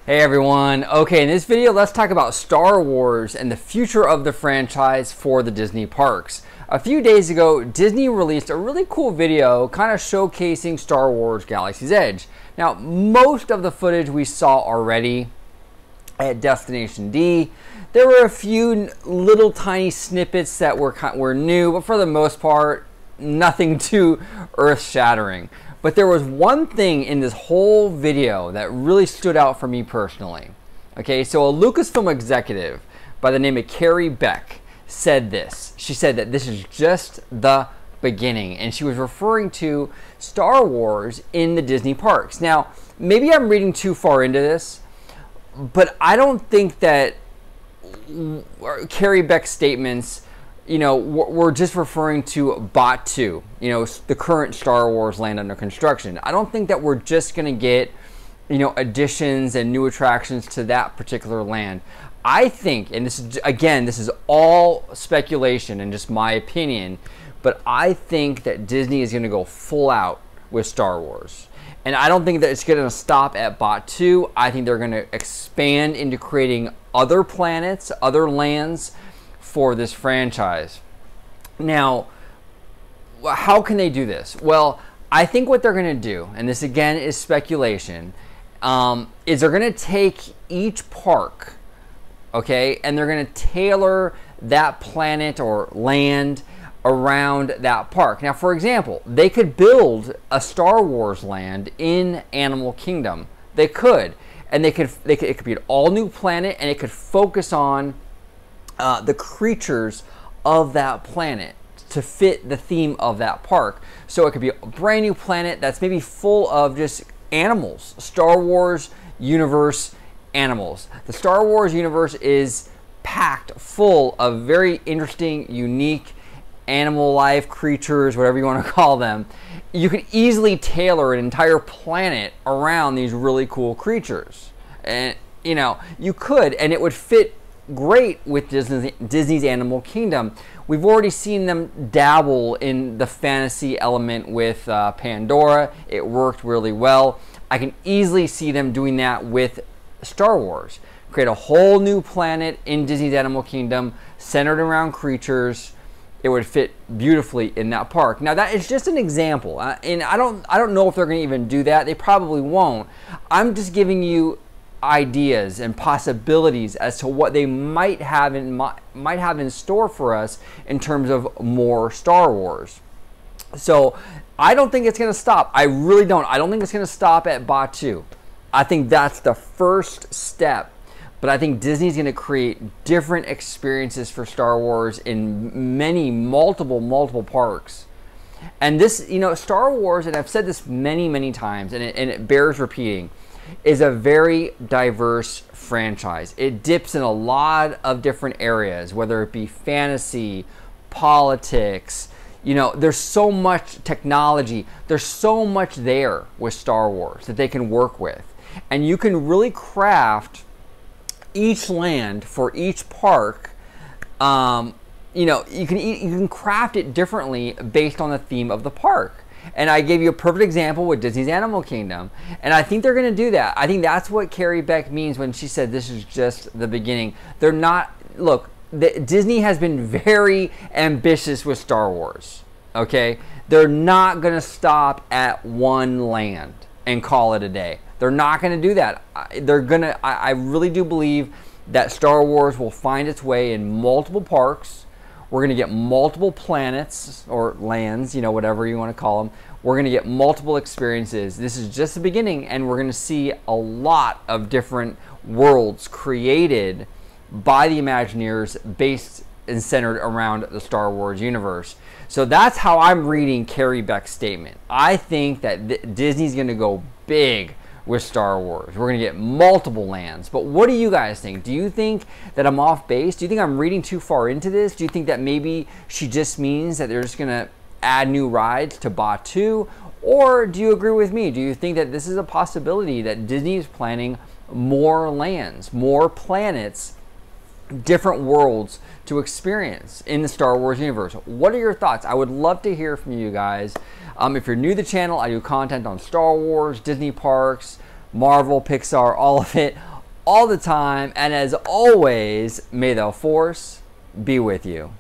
Hey everyone. Okay, in this video, let's talk about Star Wars and the future of the franchise for the Disney parks. A few days ago, Disney released a really cool video kind of showcasing Star Wars Galaxy's Edge. Now, most of the footage we saw already at Destination D. There were a few little tiny snippets that were new, but for the most part, nothing too earth-shattering. But there was one thing in this whole video that really stood out for me personally. Okay, so a Lucasfilm executive by the name of Carrie Beck said this. She said that this is just the beginning, and she was referring to Star Wars in the Disney parks. Now, maybe I'm reading too far into this, but I don't think that Carrie Beck's statements, you know, we're just referring to Batuu, you know, the current Star Wars land under construction. I don't think that we're just going to get, you know, additions and new attractions to that particular land. I think, and this is, again, this is all speculation and just my opinion, but I think that Disney is going to go full out with Star Wars. And I don't think that it's going to stop at Batuu. I think they're going to expand into creating other planets, other lands for this franchise. Now, how can they do this? Well, I think what they're going to do, and this again is speculation, is they're going to take each park, okay, and they're going to tailor that planet or land around that park. Now, for example, they could build a Star Wars land in Animal Kingdom. They could, and it could be an all-new planet, and it could focus on the creatures of that planet to fit the theme of that park. So it could be a brand new planet that's maybe full of just animals, Star Wars universe animals. The Star Wars universe is packed full of very interesting, unique animal life creatures, whatever you want to call them. You could easily tailor an entire planet around these really cool creatures. And, you know, you could, and it would fit great with Disney's Animal Kingdom. We've already seen them dabble in the fantasy element with Pandora. It worked really well. I can easily see them doing that with Star Wars. Create a whole new planet in Disney's Animal Kingdom centered around creatures. It would fit beautifully in that park. Now, that is just an example, and I don't know if they're going to even do that. They probably won't. I'm just giving you ideas and possibilities as to what they might have in store for us in terms of more Star Wars. So I don't think it's going to stop. I really don't. I don't think it's going to stop at Batuu. I think that's the first step. But I think Disney's going to create different experiences for Star Wars in multiple parks. And this, you know, Star Wars, and I've said this many times, and it bears repeating, is a very diverse franchise. It dips in a lot of different areas, whether it be fantasy, politics. You know, there's so much technology. There's so much there with Star Wars that they can work with. And you can really craft each land for each park. You know, you can craft it differently based on the theme of the park. And I gave you a perfect example with Disney's Animal Kingdom. And I think they're going to do that. I think that's what Carrie Beck means when she said this is just the beginning. They're not, look, Disney has been very ambitious with Star Wars, okay? They're not going to stop at one land and call it a day. They're not going to do that. I really do believe that Star Wars will find its way in multiple parks. We're going to get multiple planets or lands, you know, whatever you want to call them. We're going to get multiple experiences. This is just the beginning, and we're going to see a lot of different worlds created by the Imagineers based and centered around the Star Wars universe. So that's how I'm reading Carrie Beck's statement. I think that Disney's going to go big with Star Wars. We're going to get multiple lands. But what do you guys think? Do you think that I'm off base? Do you think I'm reading too far into this? Do you think that maybe she just means that they're just going to add new rides to Batuu? Or do you agree with me? Do you think that this is a possibility that Disney is planning more lands, more planets, different worlds to experience in the Star Wars universe? What are your thoughts? I would love to hear from you guys. If you're new to the channel, I do content on Star Wars, Disney parks, Marvel, Pixar, all of it, all the time. And as always, may the Force be with you.